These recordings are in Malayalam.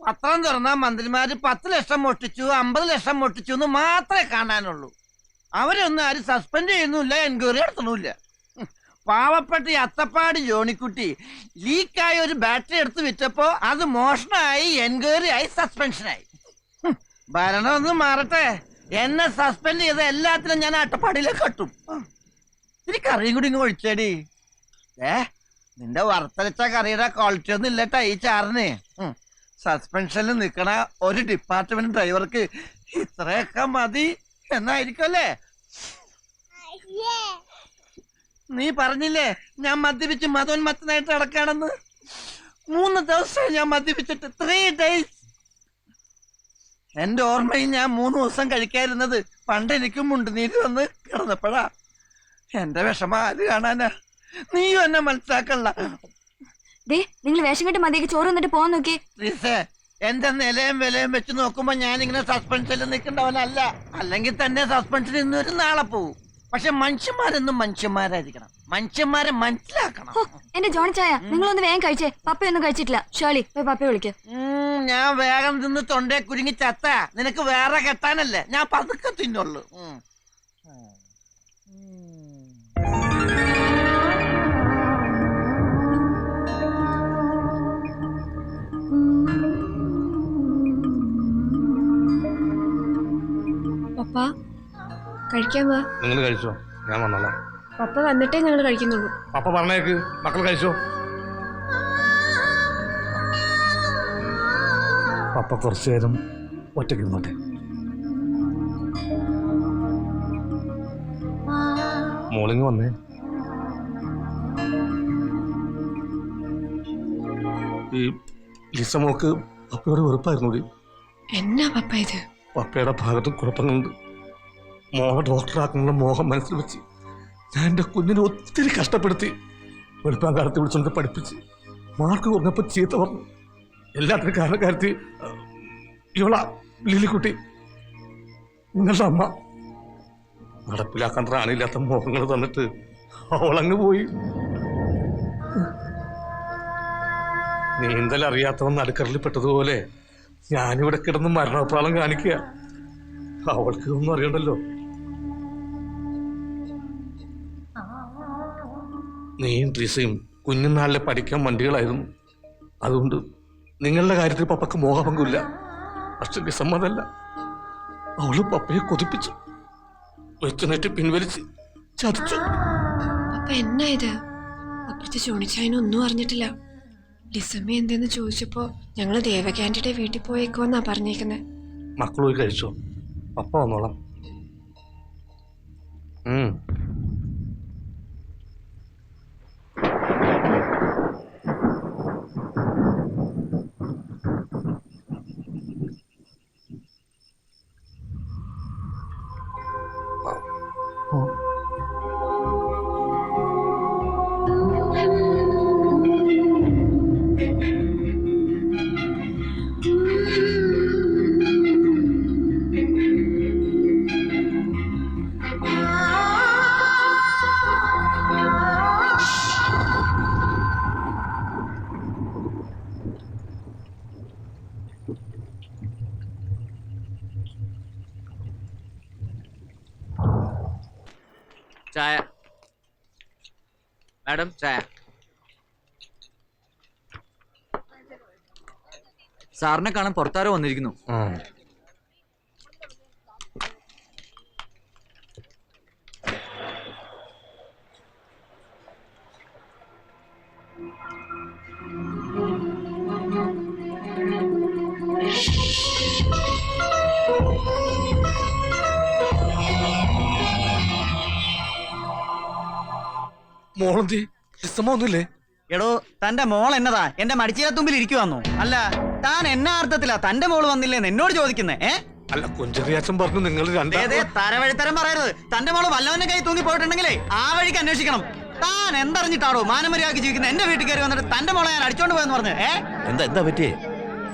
പത്രം തുറന്നാ മന്ത്രിമാര് 10 ലക്ഷം മോഷ്ടിച്ചു 50 ലക്ഷം മോഷ്ടിച്ചു എന്ന് മാത്രമേ കാണാനുള്ളൂ. അവരൊന്നും ആരും സസ്പെൻഡ് ചെയ്യുന്നില്ല, എൻക്വയറി നടത്തണില്ല. പാവപ്പെട്ട ഈ അത്തപ്പാടി ജോണിക്കുട്ടി ലീക്കായ ഒരു ബാറ്ററി എടുത്ത് വിറ്റപ്പോ അത് മോഷണമായി, എൻക്വയറി ആയി, സസ്പെൻഷനായി. ഭരണം ഒന്ന് മാറട്ടെ. എന്നെ സസ്പെൻഡ് ചെയ്ത എല്ലാത്തിനും ഞാൻ അട്ടപ്പാടിയിലേക്ക് കട്ടും. ഇനി കറിയും കൂടി ഇങ്ങ് ഒഴിച്ചേടി. നിന്റെ വറുത്തരച്ച കറിയുടെ ക്വാളിറ്റി ഒന്നും ഇല്ലട്ടാ ഈ ചാറിന്. സസ്പെൻഷനിൽ നിൽക്കണ ഒരു ഡിപ്പാർട്ട്മെന്റ് ഡ്രൈവർക്ക് ഇത്രയൊക്കെ മതി എന്നായിരിക്കുമല്ലേ? നീ പറഞ്ഞില്ലേ ഞാൻ മദ്യപിച്ച് മതോന്മത്തനായിട്ട് നടക്കാണെന്ന്? 3 ദിവസം ഞാൻ മദ്യപിച്ചിട്ട് 3 days. എന്റെ ഓർമ്മയിൽ ഞാൻ 3 ദിവസം കഴിക്കാതിരുന്നത് പണ്ട് എനിക്കും മുണ്ടുനീര് വന്ന് കിടന്നപ്പോഴാ. എന്റെ വിഷമം ആര് കാണാനാ? നീയും എന്നെ മനസ്സിലാക്കണ്ട. നിങ്ങൾ വേഷം കെട്ടി മതിയേക്ക് ചോറ് വന്നിട്ട് പോവാൻ നോക്കി. എന്റെ നിലയും വിലയും വെച്ച് നോക്കുമ്പോ ഞാനിങ്ങനെ സസ്പെൻഷനിൽ നിൽക്കേണ്ടവനല്ല. അല്ലെങ്കിൽ തന്നെ സസ്പെൻഷൻ ഇന്നൊരു നാളെ പോവും. പക്ഷെ മനുഷ്യന്മാരെന്നും മനുഷ്യന്മാരായിരിക്കണം. മനുഷ്യന്മാരെ മനസ്സിലാക്കണം. എന്റെ ജോണി ചായ, നിങ്ങളൊന്ന് വേഗം കഴിച്ചേ. പപ്പയൊന്നും കഴിച്ചിട്ടില്ല. ഷേളി പോയി പപ്പയെ വിളിക്ക്. ഞാൻ വേഗം തിന്ന് തൊണ്ടേ കുരുങ്ങി ചത്ത. നിനക്ക് വേറെ കെട്ടാനല്ലേ? ഞാൻ പതുക്കെ തിന്നുള്ളൂ. പപ്പ കഴിക്കാൻ വാ. നിങ്ങൾ കഴിച്ചോ, ഞാൻ വന്നോളാം. പപ്പ വന്നിട്ടേ ഞങ്ങൾ കഴിക്കുന്നുള്ളൂ. പപ്പ പറഞ്ഞേക്ക്, മക്കൾ കഴിച്ചോ. പപ്പ കുറച്ചു നേരം ഒറ്റയ്ക്ക് ഇരുന്നോട്ടെ. മോളിങ് വന്നേ. ഈ ലിസമോക്ക് പപ്പയോട് വെറുപ്പായിരുന്നു. എന്നാ പപ്പ ഇത്? പപ്പയുടെ ഭാഗത്ത് കുഴപ്പങ്ങളുണ്ട്. മോഹ ഡോക്ടറാക്കാനുള്ള മോഹം മനസ്സിൽ വെച്ച് ഞാൻ എൻ്റെ കുഞ്ഞിനെ ഒത്തിരി കഷ്ടപ്പെടുത്തി. വെളുപ്പാൻ കാലത്ത് വിളിച്ചുകൊണ്ട് പഠിപ്പിച്ച് മാർക്ക് കുറഞ്ഞപ്പോൾ ചീത്ത പറഞ്ഞു. എല്ലാത്തിനും കാരണക്കാരത്തി ഇവളാ ലിലിക്കുട്ടി, നിങ്ങളുടെ അമ്മ. നടപ്പിലാക്കാൻ റാണിയില്ലാത്ത മോഹങ്ങൾ തന്നിട്ട് അവളങ്ങ് പോയി. നീന്തൽ അറിയാത്തവൻ നടുക്കടലിൽ പെട്ടതുപോലെ ഞാനിവിടെ കിടന്ന് മരണപ്രാളം കാണിക്കുക. അവൾക്ക് ഒന്നും അറിയണ്ടല്ലോ. നീയും ട്രീസയും കുഞ്ഞുനാളിലെ പഠിക്കാൻ വണ്ടികളായിരുന്നു. അതുകൊണ്ട് നിങ്ങളുടെ കാര്യത്തിൽ പപ്പക്ക് മോഹഭംഗമില്ല. പക്ഷെ വിസമ്മതല്ല. അവള് പപ്പയെ കൊതിപ്പിച്ചു, വെച്ചുനേറ്റ് പിൻവലിച്ച് ചതിച്ചു. പപ്പ എന്നാ ഇത്? അപ്പുറത്തെ ചോണിച്ചായനൊന്നും അറിഞ്ഞിട്ടില്ല. ലിസമ്മ എന്തെന്ന് ചോദിച്ചപ്പോ ഞങ്ങള് ദേവകാന്റിയുടെ വീട്ടിൽ പോയേക്കുവെന്നാ പറഞ്ഞേക്കുന്നത്. മക്കൾ പോയി കഴിച്ചോ, പപ്പ വന്നോളാം. ചായ മാഡം, ചായ. സാറിനെ കാണാൻ പുറത്താരോ വന്നിരിക്കുന്നു. മോളെന്തി ഒന്നുമില്ലേ? എടോ, തന്റെ മോൾ എന്നതാ എന്റെ മടിച്ചീരത്തുമ്പിൽ ഇരിക്കുവാന്നോ? അല്ല, താൻ എന്നാ അർത്ഥത്തിലാ തന്റെ മോള് വന്നില്ലേന്ന് എന്നോട് ചോദിക്കുന്നേ? അല്ല, കൊഞ്ചറിയാച്ചൻ പറഞ്ഞു നിങ്ങൾ തരവഴിത്തരം പറയരുത്. തന്റെ മോള് വല്ലവന്റെ കൈ തൂങ്ങി പോയിട്ടുണ്ടെങ്കിലേ ആ വഴിക്ക് അന്വേഷിക്കണം. താൻ എന്തറിഞ്ഞിട്ടാണോ മാനമര്യാദക്ക് ജീവിക്കുന്ന എന്റെ വീട്ടിൽ കയറി വന്നിട്ട് തന്റെ മോളെ ഞാൻ അടിച്ചോണ്ട് പോയെന്ന് പറഞ്ഞു? എന്താ പറ്റിയേ?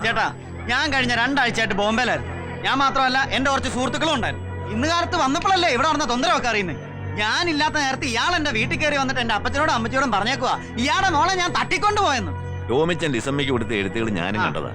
ചേട്ടാ, ഞാൻ കഴിഞ്ഞ 2 ആഴ്ചയായിട്ട് ബോംബെയിലായിരുന്നു. ഞാൻ മാത്രമല്ല, എന്റെ കുറച്ച് സുഹൃത്തുക്കളും ഉണ്ടായിരുന്നു. ഇന്ന് കാലത്ത് വന്നപ്പോഴല്ലേ ഇവിടെ നടന്ന തൊന്തരമൊക്കെ അറിയുന്നത്. ഞാനില്ലാത്ത നേരത്തെ ഇയാൾ എന്റെ വീട്ടിൽ കയറി വന്നിട്ട് എന്റെ അപ്പച്ചനോടും അമ്മച്ചോടും പറഞ്ഞേക്കുവാ ഇയാളുടെ മോളെ ഞാൻ തട്ടിക്കൊണ്ടുപോയെന്ന്. രോമിച്ചൻ ലിസമ്മയ്ക്ക് കൊടുത്ത എഴുത്തുകൾ ഞാനും കണ്ടതാ.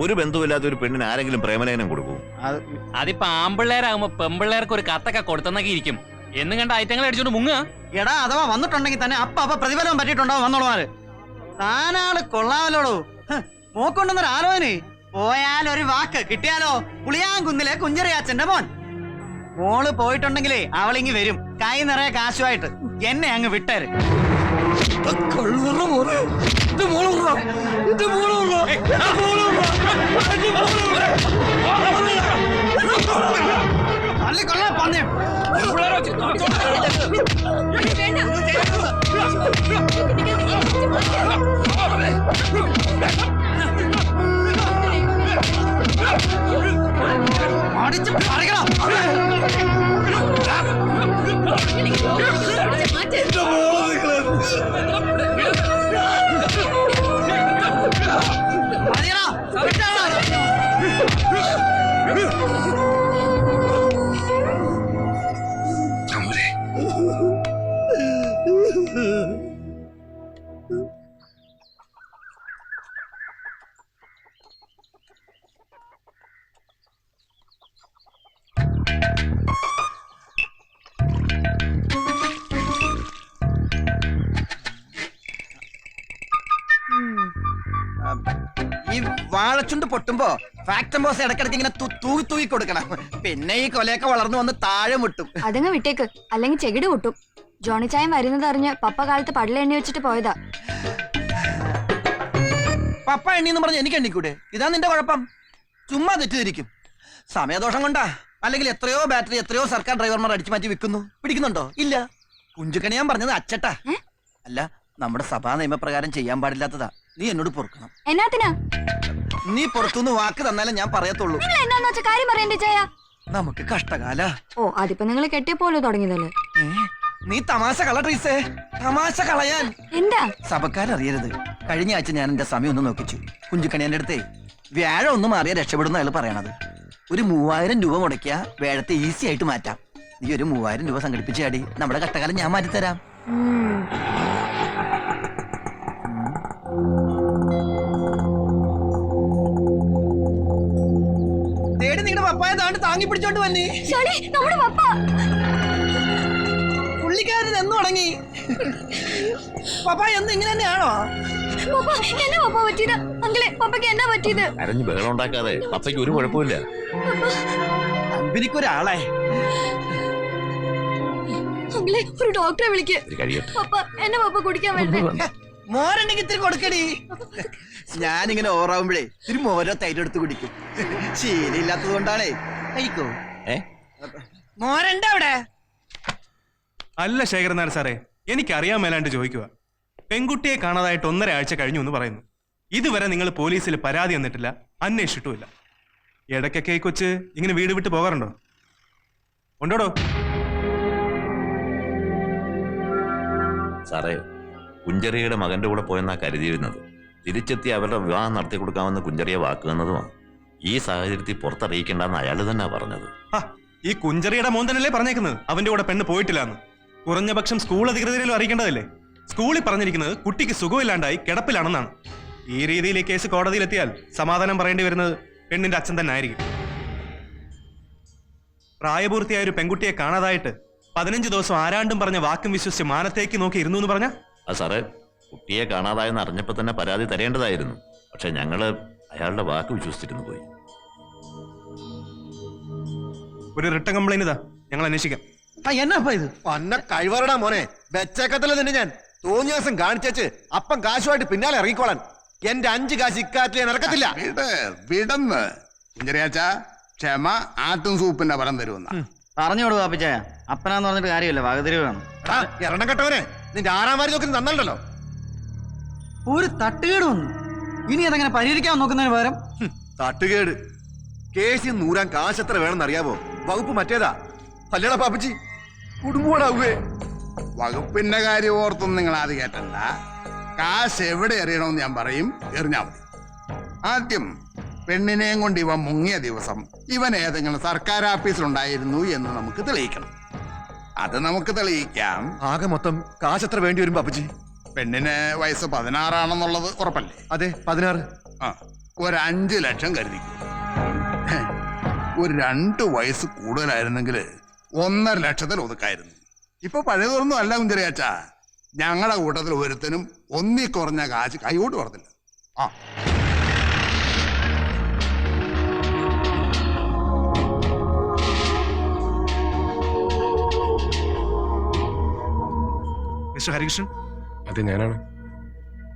ഒരു ബന്ധുവില്ലാത്ത ഒരു പെണ്ണിന് ആരെങ്കിലും പ്രേമലേഖനം കൊടുക്കും? അതിപ്പോ ആമ്പിള്ളേരാകുമ്പോ പെമ്പിള്ളേർക്ക് ഒരു കത്തൊക്കെ കൊടുത്തെന്നൊക്കെ ഇരിക്കും. എന്നും കണ്ട ഐറ്റങ്ങൾ അടിച്ചോണ്ട് മുങ്ങുക. എടാ അഥവാ വന്നിട്ടുണ്ടെങ്കിൽ തന്നെ അപ്പ പ്രതിഫലം പറ്റിയിട്ടുണ്ടാവും വന്നോളുമാര്. താനാള് കൊള്ളാമല്ലോടോ. മോക്കൊണ്ടെന്നൊരു ആലോചന. പോയാൽ ഒരു വാക്ക് കിട്ടിയാലോ. പുളിയാങ്കുന്നിലെ കുഞ്ഞറിയാച്ചന്റെ മോൻ. മോള് പോയിട്ടുണ്ടെങ്കിലേ അവളിങ്ങി വരും കൈ നിറയെ കാശുമായിട്ട്. എന്നെ അങ്ങ് വിട്ടേര്. അടിച്ച് പറിക്കണം. ഈ വാഴച്ചുണ്ട് പൊട്ടുമ്പോ ഫാക്ടം ബോസ് ഇടക്കിടക്ക് ഇങ്ങനെ തൂക്കി തൂക്കി കൊടുക്കണം. പിന്നെ ഈ കൊലയൊക്കെ വളർന്നു വന്ന് താഴെ മുട്ടും. അതങ്ങ് വിട്ടേക്ക്, അല്ലെങ്കിൽ ചെകിട് പൊട്ടും. ജോണി ചായം വരുന്നതറിഞ്ഞ് പപ്പ കാലത്ത് പടല എണ്ണി വെച്ചിട്ട് പോയതാ. പപ്പ എണ്ണിന്ന് പറഞ്ഞ് എനിക്ക് എണ്ണിക്കൂടെ? ഇതാ നിന്റെ കുഴപ്പം. ചുമ്മാ തെറ്റിദ്ധരിക്കും. സമയദോഷം കൊണ്ടാ. അല്ലെങ്കിൽ എത്രയോ ബാറ്ററി എത്രയോ സർക്കാർ ഡ്രൈവർമാർ അടിച്ചു മാറ്റി വിൽക്കുന്നു. പിടിക്കുന്നുണ്ടോ? ഇല്ല. കുഞ്ചുക്കണി ഞാൻ പറഞ്ഞത് അച്ചട്ടാ. അല്ല, നമ്മുടെ സഭാ നിയമപ്രകാരം ചെയ്യാൻ പാടില്ലാത്തതാ. നീ എന്നോട് പൊറുക്കണം. എന്നാത്തിനാ? നീ പുറത്തുനിന്ന് വാക്ക് തന്നാലേ ഞാൻ പറയത്തുള്ളൂ. നിങ്ങൾ എന്താന്ന് വെച്ച കാര്യം പറയണ്ടേ ചായ? നമുക്ക് കഷ്ടകാല. ഓ, അതിപ്പോ നിങ്ങൾ കെട്ടിയപ്പോലെ തുടങ്ങിയതല്ലേ? നീ തമാശ കള ട്രീസേ. തമാശ കളയാൻ എന്താ? സഭക്കാരറിയരുത്. കഴിഞ്ഞ ആഴ്ച ഞാൻ എന്റെ സമയം ഒന്ന് നോക്കിച്ചു. കുഞ്ചുക്കണിയന്റെ അടുത്തേ വ്യാഴം ഒന്ന് മാറിയാൽ രക്ഷപ്പെടുന്ന അയാൾ പറയണത്. ഒരു 3000 രൂപ മുടക്കിയ വേഴത്തെ ഈസി ആയിട്ട് മാറ്റാം. നീ ഒരു 3000 രൂപ സംഘടിപ്പിച്ചാടി നമ്മുടെ കഷ്ടകാലം ഞാൻ മാറ്റിത്തരാം. തേടി നിങ്ങളുടെ പപ്പായ താണ്ട് താങ്ങി പിടിച്ചോണ്ട് വന്നേ. നമ്മുടെ പപ്പ പുള്ളിക്കാരൻ എന്ന് തുടങ്ങി. പപ്പ എന്ന് ഇങ്ങനെ തന്നെയാണോ? എന്നാ പപ്പ പറ്റിയത്? അങ്കിളെ, പപ്പയ്ക്ക് എന്നാ പറ്റിയത്? അരഞ്ഞ് ബഹളം ഉണ്ടാക്കാതെ. പപ്പയ്ക്ക് ഒരു കുഴപ്പമില്ല. അമ്പിനിക്കൊരാളെ. അങ്കിളെ, ഒരു ഡോക്ടറെ വിളിക്ക്. പപ്പ എന്നെ പപ്പ കുടിക്കാൻ വേണ്ടേ? മോരുണ്ടെങ്കിൽ ഇത്തിരി കൊടുക്കടി. ഞാനിങ്ങനെ ഓറാവുമ്പോഴേ ഇത്തിരി മോരോ തൈര് എടുത്ത് കുടിക്കും. ശീലയില്ലാത്തത് കൊണ്ടാണേ. കഴിക്കോ? മോരുണ്ട് അവിടെ? അല്ല ശേഖരൻ നായർ സാറേ, എനിക്കറിയാൻ മേലാണ്ട് ചോദിക്കുക. പെൺകുട്ടിയെ കാണാതായിട്ട് 1.5 ആഴ്ച കഴിഞ്ഞു എന്ന് പറയുന്നു. ഇതുവരെ നിങ്ങൾ പോലീസിൽ പരാതി തന്നിട്ടില്ല, അന്വേഷിച്ചിട്ടുമില്ല. ഇടയ്ക്കൊക്കെ ഈ കൊച്ച് ഇങ്ങനെ വീട് വിട്ട് പോകാറുണ്ടോ? ഉണ്ടോടോ? സാറേ, കുഞ്ചറിയുടെ മകന്റെ കൂടെ പോയെന്നാ കരുതിയിരുന്നത്. തിരിച്ചെത്തി അവരുടെ വിവാഹം നടത്തി കൊടുക്കാമെന്ന് കുഞ്ചറിയെ വാക്ക് തന്നതുമാണ്. ഈ സാഹചര്യത്തിൽ പുറത്തറിയിക്കേണ്ടെന്ന് അയാൾ തന്നെ പറഞ്ഞത്. ഈ കുഞ്ചറിയുടെ മോൻ തന്നെയല്ലേ പറഞ്ഞേക്കുന്നത് അവന്റെ കൂടെ പെണ്ണ് പോയിട്ടില്ലാന്ന്? കുറഞ്ഞ പക്ഷം സ്കൂൾ അധികൃതരിലും അറിയിക്കേണ്ടതല്ലേ? സ്കൂളിൽ പറഞ്ഞിരിക്കുന്നത് കുട്ടിക്ക് സുഖമില്ലാണ്ടായി കിടപ്പിലാണെന്നാണ്. ഈ രീതിയിൽ ഈ കേസ് കോടതിയിലെത്തിയാൽ സമാധാനം പറയേണ്ടി വരുന്നത് പെണ്ണിന്റെ അച്ഛൻ തന്നെ ആയിരിക്കും. പ്രായപൂർത്തിയായ ഒരു പെൺകുട്ടിയെ കാണാതായിട്ട് 15 ദിവസം ആരാണ്ടും പറഞ്ഞ വാക്കും വിശ്വസിച്ച് മാനത്തേക്ക് നോക്കി ഇരുന്നു എന്ന് പറഞ്ഞ അത് സാറേ, കുട്ടിയെ കാണാതായെന്ന് അറിഞ്ഞപ്പോൾ തന്നെ പരാതി തരേണ്ടതായിരുന്നു. പക്ഷെ ഞങ്ങള് അയാളുടെ വാക്ക് വിശ്വസിച്ചിരുന്നു പോയി. ഒരു റിട്ടൺ കംപ്ലൈന്റ് ഇതാ, ഞങ്ങൾ അന്വേഷിക്കാം. എന്നാ ഇത്? പന്ന കഴിവറടാ മോനെ. വെച്ചേക്കത്തില്ല നിന്നെ ഞാൻ. തോന്നിയ ദിവസം കാണിച്ചേച്ച് അപ്പം കാശുമായിട്ട് പിന്നാലെ ഇറങ്ങിക്കോളാൻ. എന്റെ 5 കാശ് ഇക്കാറ്റിൽ ഇറക്കത്തില്ല. വിടന്ന് കുഞ്ചറിയാച്ച ക്ഷമ ആട്ടും സൂപ്പിന്റെ പരം തരുമെന്ന പറഞ്ഞു കൊടുക്കുക അപ്പച്ചായ. അപ്പനാന്ന് പറഞ്ഞിട്ട് കാര്യമില്ല, വകതിരിവ് വേണം. എണ്ണം കെട്ടവനെ, നിന്റെ ആറാമാരി നോക്കി നന്നല്ലോ. ഒരു തട്ടുകേട് വന്നു. ഇനി അതങ്ങനെ പരിഹരിക്കാൻ നോക്കുന്നതിന് പകരം തട്ടുകേട്. കേസിൽ നൂരാൻ കാശ് എത്ര വേണമെന്ന് അറിയാവോ? വകുപ്പ് മറ്റേതാ. അല്ലേടാ പാപ്പച്ചി, കുടുംബോടാവേ. വകുപ്പിന്റെ കാര്യം ഓർത്തൊന്നും നിങ്ങൾ ആദ്യം കേട്ടണ്ട. കാശ് എവിടെ എറിയണമെന്ന് ഞാൻ പറയും, എറിഞ്ഞാ മതി. ആദ്യം പെണ്ണിനെയും കൊണ്ട് ഇവൻ മുങ്ങിയ ദിവസം ഇവൻ ഏതെങ്കിലും സർക്കാർ ഓഫീസിലുണ്ടായിരുന്നു എന്ന് നമുക്ക് തെളിയിക്കണം. അത് നമുക്ക് തെളിയിക്കാം. ആകെ മൊത്തം കാശ് എത്ര വേണ്ടി വരും പാപ്പച്ചി? പെണ്ണിന് വയസ്സ് 16 ഉറപ്പല്ലേ? അതെ 16. ആ, ഒരു 5 ലക്ഷം കരുതിക്കും. ഒരു 2 വയസ്സ് കൂടുതലായിരുന്നെങ്കിൽ 1.5 ലക്ഷത്തിൽ ഒതുക്കായിരുന്നു. ഇപ്പൊ പഴയതൊന്നും അല്ല കുഞ്ചറിയാച്ചാ. ഞങ്ങളുടെ കൂട്ടത്തിൽ ഒരുത്തനും ഒന്നി കുറഞ്ഞ കാശ് കൈകൊണ്ട് പറഞ്ഞില്ല. ആ മിസ്റ്റർ ഹരികൃഷ്ണൻ, അത് ഞാനാണ്.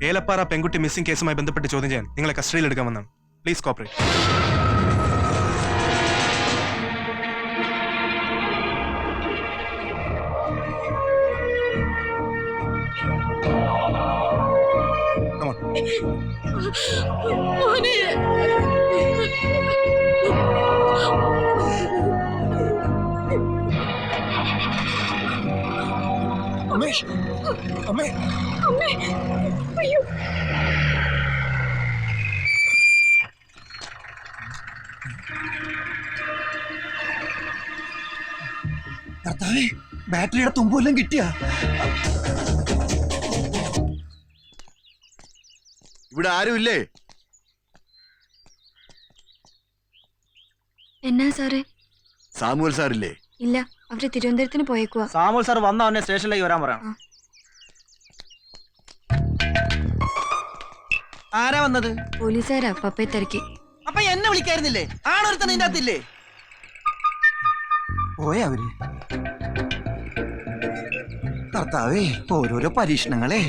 ഏലപ്പാറ പെൺകുട്ടി മിസ്സിംഗ് കേസുമായി ബന്ധപ്പെട്ട് ചോദ്യം ചെയ്യാൻ നിങ്ങളെ കസ്റ്റഡിയിൽ എടുക്കാൻ വന്നാണ്. Please cooperate. അമ്മേ, അമ്മേ, ബാറ്ററിയുടെ തുമ്പെല്ലാം കിട്ടിയ ഇവിടെ ആരുമില്ലേ? എന്നാ സാറേ? സാമുവൽ സാറില്ലേ? ഇല്ല, അവര് തിരുവനന്തപുരത്തിന് പോയേക്കുവാ. സാമുൽ സാർ വന്ന അവനെ സ്റ്റേഷനിലേക്ക് വരാൻ പറയാം. ആരാ വന്നത്? പോലീസുകാരാ പപ്പയെ തിരക്കി. അപ്പൊ എന്നെ വിളിക്കായിരുന്നില്ലേ? ആണൊരുത്തൻ ഇതിന്റെ അകത്തില്ലേ? പോയവര് കർത്താവേ, ഓരോരോ പരീക്ഷണങ്ങളെ.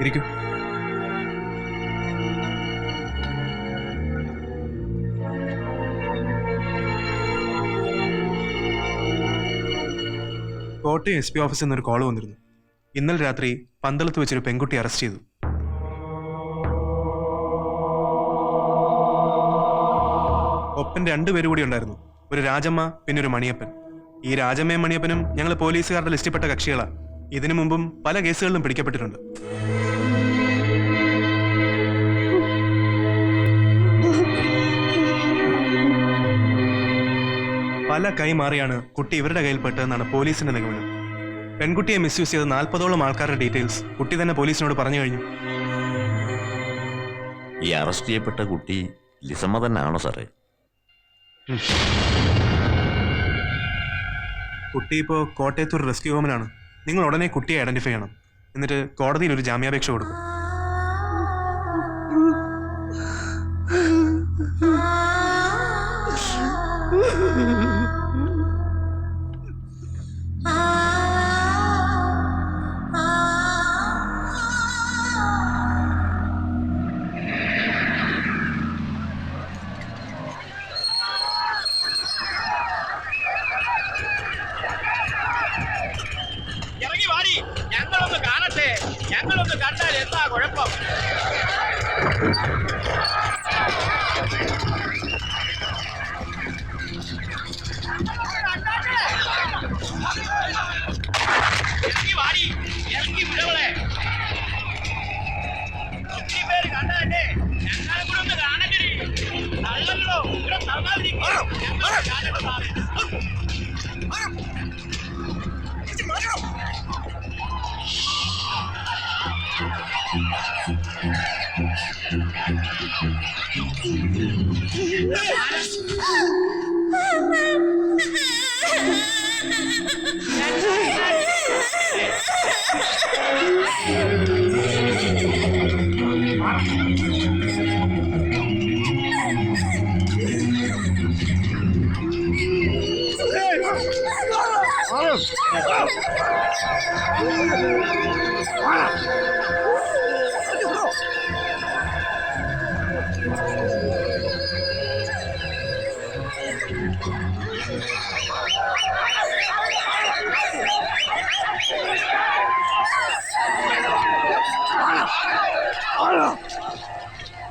ഇരിക്കൂ. കോട്ടയം SP ഓഫീസിൽ നിന്നൊരു കോൾ വന്നിരുന്നു. ഇന്നലെ രാത്രി പന്തളത്ത് വെച്ചൊരു പെൺകുട്ടി അറസ്റ്റ് ചെയ്തു. ഒപ്പം 2 പേര് കൂടി ഉണ്ടായിരുന്നു. ഒരു രാജമ്മ, പിന്നെ ഒരു മണിയപ്പൻ. ഈ രാജമ്മയും മണിയപ്പനും ഞങ്ങൾ പോലീസുകാരുടെ ലിസ്റ്റിൽപ്പെട്ട കക്ഷികളാണ്. ഇതിനു മുമ്പും പല കേസുകളിലും പിടിക്കപ്പെട്ടിട്ടുണ്ട്. പല കൈമാറിയാണ് കുട്ടി ഇവരുടെ കയ്യിൽപ്പെട്ടതെന്നാണ് പോലീസിന്റെ നിഗമനം. പെൺകുട്ടിയെ മിസ്യൂസ് ചെയ്ത 40ഓളം ആൾക്കാരുടെ ഡീറ്റെയിൽസ് കുട്ടി തന്നെ പോലീസിനോട് പറഞ്ഞു കഴിഞ്ഞു. ഈ അറസ്റ്റ് ചെയ്യപ്പെട്ട കുട്ടി ലിസമ്മ തന്നെ ആണോ സാറേ? കുട്ടി ഇപ്പോൾ കോട്ടയത്തൊരു റെസ്ക്യൂ ഹോമിലാണ്. നിങ്ങൾ ഉടനെ കുട്ടിയെ ഐഡന്റിഫൈ ചെയ്യണം. എന്നിട്ട് കോടതിയിൽ ഒരു ജാമ്യാപേക്ഷ കൊടുക്കും. ഞങ്ങളൊന്ന് കാണട്ടെ. ഞങ്ങളൊന്ന് കണ്ടാൽ എന്താ കുഴപ്പം? ഇറങ്ങി വാടി, ഇറങ്ങി വിടവളെ. ഒത്തിരി പേര് കണ്ടതല്ലേ? ഞങ്ങളെ കൂടെ ഒന്ന് കാണണ്ടേ? നല്ലല്ലോ, ഇവിടെ തന്നാതിരിക്കും. ഞങ്ങൾ കാണട്ടെ സാറേ.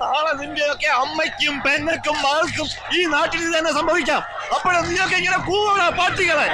നാളെ നിന്റെയൊക്കെ അമ്മയ്ക്കും പെങ്ങൾക്കും മകൾക്കും ഈ നാട്ടിൽ തന്നെ സംഭവിക്കാം. അപ്പോഴും നീയൊക്കെ ഇങ്ങനെ കൂവണ പാട്ടികളെ